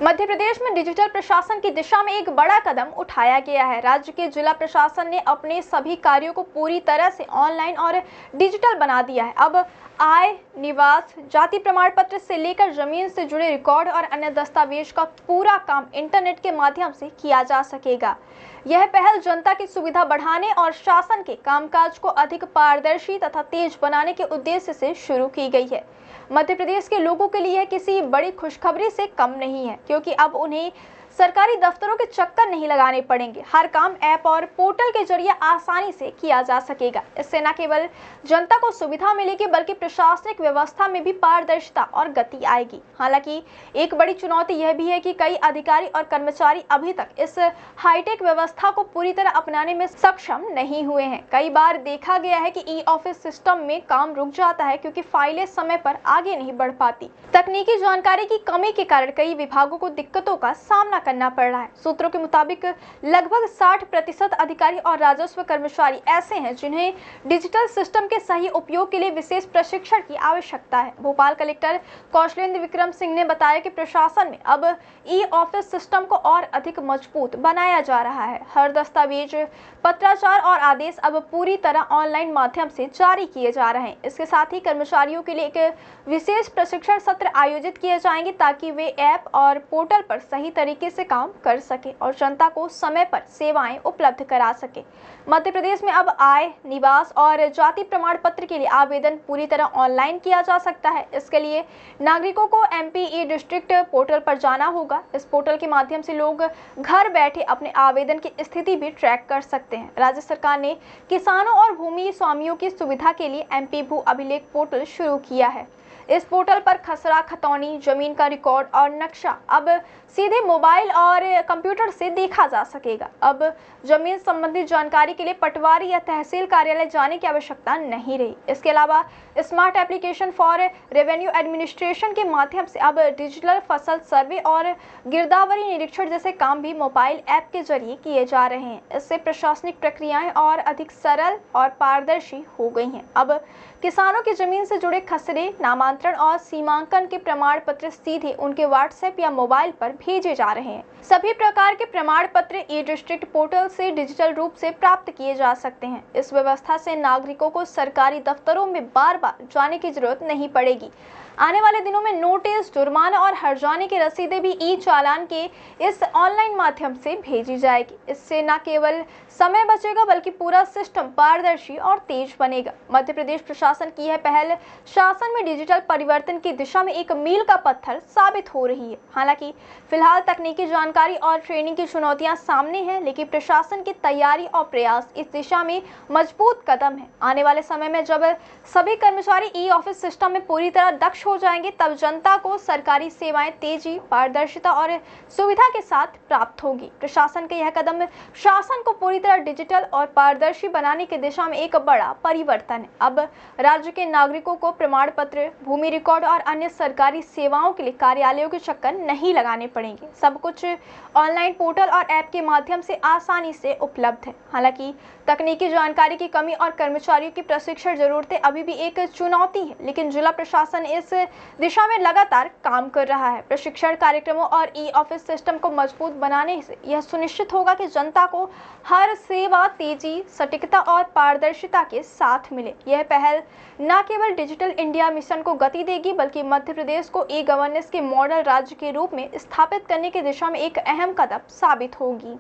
मध्य प्रदेश में डिजिटल प्रशासन की दिशा में एक बड़ा कदम उठाया गया है। राज्य के जिला प्रशासन ने अपने सभी कार्यों को पूरी तरह से ऑनलाइन और डिजिटल बना दिया है। अब आय, निवास, जाति प्रमाण पत्र से लेकर जमीन से जुड़े रिकॉर्ड और अन्य दस्तावेज का पूरा काम इंटरनेट के माध्यम से किया जा सकेगा। यह पहल जनता की सुविधा बढ़ाने और शासन के कामकाज को अधिक पारदर्शी तथा तेज बनाने के उद्देश्य से शुरू की गई है। मध्य प्रदेश के लोगों के लिए किसी बड़ी खुशखबरी से कम नहीं है, क्योंकि अब उन्हें सरकारी दफ्तरों के चक्कर नहीं लगाने पड़ेंगे। हर काम ऐप और पोर्टल के जरिए आसानी से किया जा सकेगा। इससे न केवल जनता को सुविधा मिलेगी, बल्कि प्रशासनिक व्यवस्था में भी पारदर्शिता और गति आएगी। हालांकि एक बड़ी चुनौती यह भी है कि कई अधिकारी और कर्मचारी अभी तक इस हाईटेक व्यवस्था को पूरी तरह अपनाने में सक्षम नहीं हुए हैं। कई बार देखा गया है कि ई ऑफिस सिस्टम में काम रुक जाता है, क्योंकि फाइलें समय पर आगे नहीं बढ़ पाती। तकनीकी जानकारी की कमी के कारण कई विभागों को दिक्कतों का सामना करना पड़ रहा है। सूत्रों के मुताबिक लगभग 60% अधिकारी और राजस्व कर्मचारी ऐसे हैं जिन्हें डिजिटल सिस्टम के सही उपयोग के लिए विशेष प्रशिक्षण की आवश्यकता है। भोपाल कलेक्टर कौशलेंद्र विक्रम सिंह ने बताया कि प्रशासन में अब ई ऑफिस सिस्टम को और अधिक मजबूत बनाया जा रहा है। हर दस्तावेज, पत्राचार और आदेश अब पूरी तरह ऑनलाइन माध्यम से जारी किए जा रहे हैं। इसके साथ ही कर्मचारियों के लिए एक विशेष प्रशिक्षण सत्र आयोजित किए जाएंगे, ताकि वे ऐप और पोर्टल पर सही तरीके से काम कर सके और जनता को समय पर सेवाएं उपलब्ध करा सके। मध्य प्रदेश में अब आय, निवास और जाति प्रमाण पत्र के लिए आवेदन पूरी तरह ऑनलाइन किया जा सकता है। इसके लिए नागरिकों को एमपी ई डिस्ट्रिक्ट पोर्टल पर जाना होगा। इस पोर्टल के माध्यम से लोग घर बैठे अपने आवेदन की स्थिति भी ट्रैक कर सकते हैं। राज्य सरकार ने किसानों और भूमि स्वामियों की सुविधा के लिए एमपी भू अभिलेख पोर्टल शुरू किया है। इस पोर्टल पर खसरा, खतौनी, जमीन का रिकॉर्ड और नक्शा अब सीधे मोबाइल और कंप्यूटर से देखा जा सकेगा। अब जमीन संबंधी जानकारी के लिए पटवारी या तहसील कार्यालय जाने की आवश्यकता नहीं रही। इसके अलावा smart application for revenue administration के माध्यम से अब डिजिटल फसल सर्वे और गिरदावरी निरीक्षण जैसे काम भी मोबाइल ऐप के जरिए किए जा रहे हैं। इससे प्रशासनिक प्रक्रियाएं और अधिक सरल और पारदर्शी हो गई हैं। अब किसानों की जमीन से जुड़े खसरे, नामांतरण और सीमांकन के प्रमाण पत्र सीधे उनके व्हाट्सएप या मोबाइल पर भेजे जा रहे हैं। सभी प्रकार के प्रमाण पत्र ई डिस्ट्रिक्ट पोर्टल से डिजिटल रूप से प्राप्त किए जा सकते हैं। इस व्यवस्था से नागरिकों को सरकारी दफ्तरों में बार बार जाने की जरूरत नहीं पड़ेगी। आने वाले दिनों में नोटिस, जुर्माना और हर्जाने की रसीदें भी ई चालान के इस ऑनलाइन माध्यम से भेजी जाएगी। इससे न केवल समय बचेगा, बल्कि पूरा सिस्टम पारदर्शी और तेज बनेगा। मध्य प्रदेश प्रशासन की यह पहल शासन में डिजिटल परिवर्तन की दिशा में एक मील का पत्थर साबित हो रही है। हालांकि फिलहाल तकनीकी जानकारी और ट्रेनिंग की चुनौतियां सामने हैं, लेकिन प्रशासन की तैयारी और प्रयास इस दिशा में मजबूत कदम है। आने वाले समय में जब सभी कर्मचारी ई ऑफिस सिस्टम में पूरी तरह दक्ष हो जाएंगे, तब जनता को सरकारी सेवाएं तेजी, पारदर्शिता और सुविधा के साथ प्राप्त होगी। प्रशासन का यह कदम शासन को पूरी तरह डिजिटल और पारदर्शी बनाने की दिशा में एक बड़ा परिवर्तन है। अब राज्य के नागरिकों को प्रमाण पत्र, भूमि रिकॉर्ड और अन्य सरकारी सेवाओं के लिए कार्यालयों के चक्कर नहीं लगाने पड़ेंगे। सब कुछ ऑनलाइन पोर्टल और ऐप के माध्यम से आसानी से उपलब्ध है। हालांकि तकनीकी जानकारी की कमी और कर्मचारियों की प्रशिक्षण जरूरतें अभी भी एक चुनौती है, लेकिन जिला प्रशासन इस दिशा में लगातार काम कर रहा है। प्रशिक्षण कार्यक्रमों और ई ऑफिस सिस्टम को मजबूत बनाने से यह सुनिश्चित होगा कि जनता को हर सेवा तेजी, सटीकता और पारदर्शिता के साथ मिले। यह पहल न केवल डिजिटल इंडिया मिशन को गति देगी, बल्कि मध्य प्रदेश को ई गवर्नेंस के मॉडल राज्य के रूप में स्थापित करने की दिशा में एक अहम कदम साबित होगी।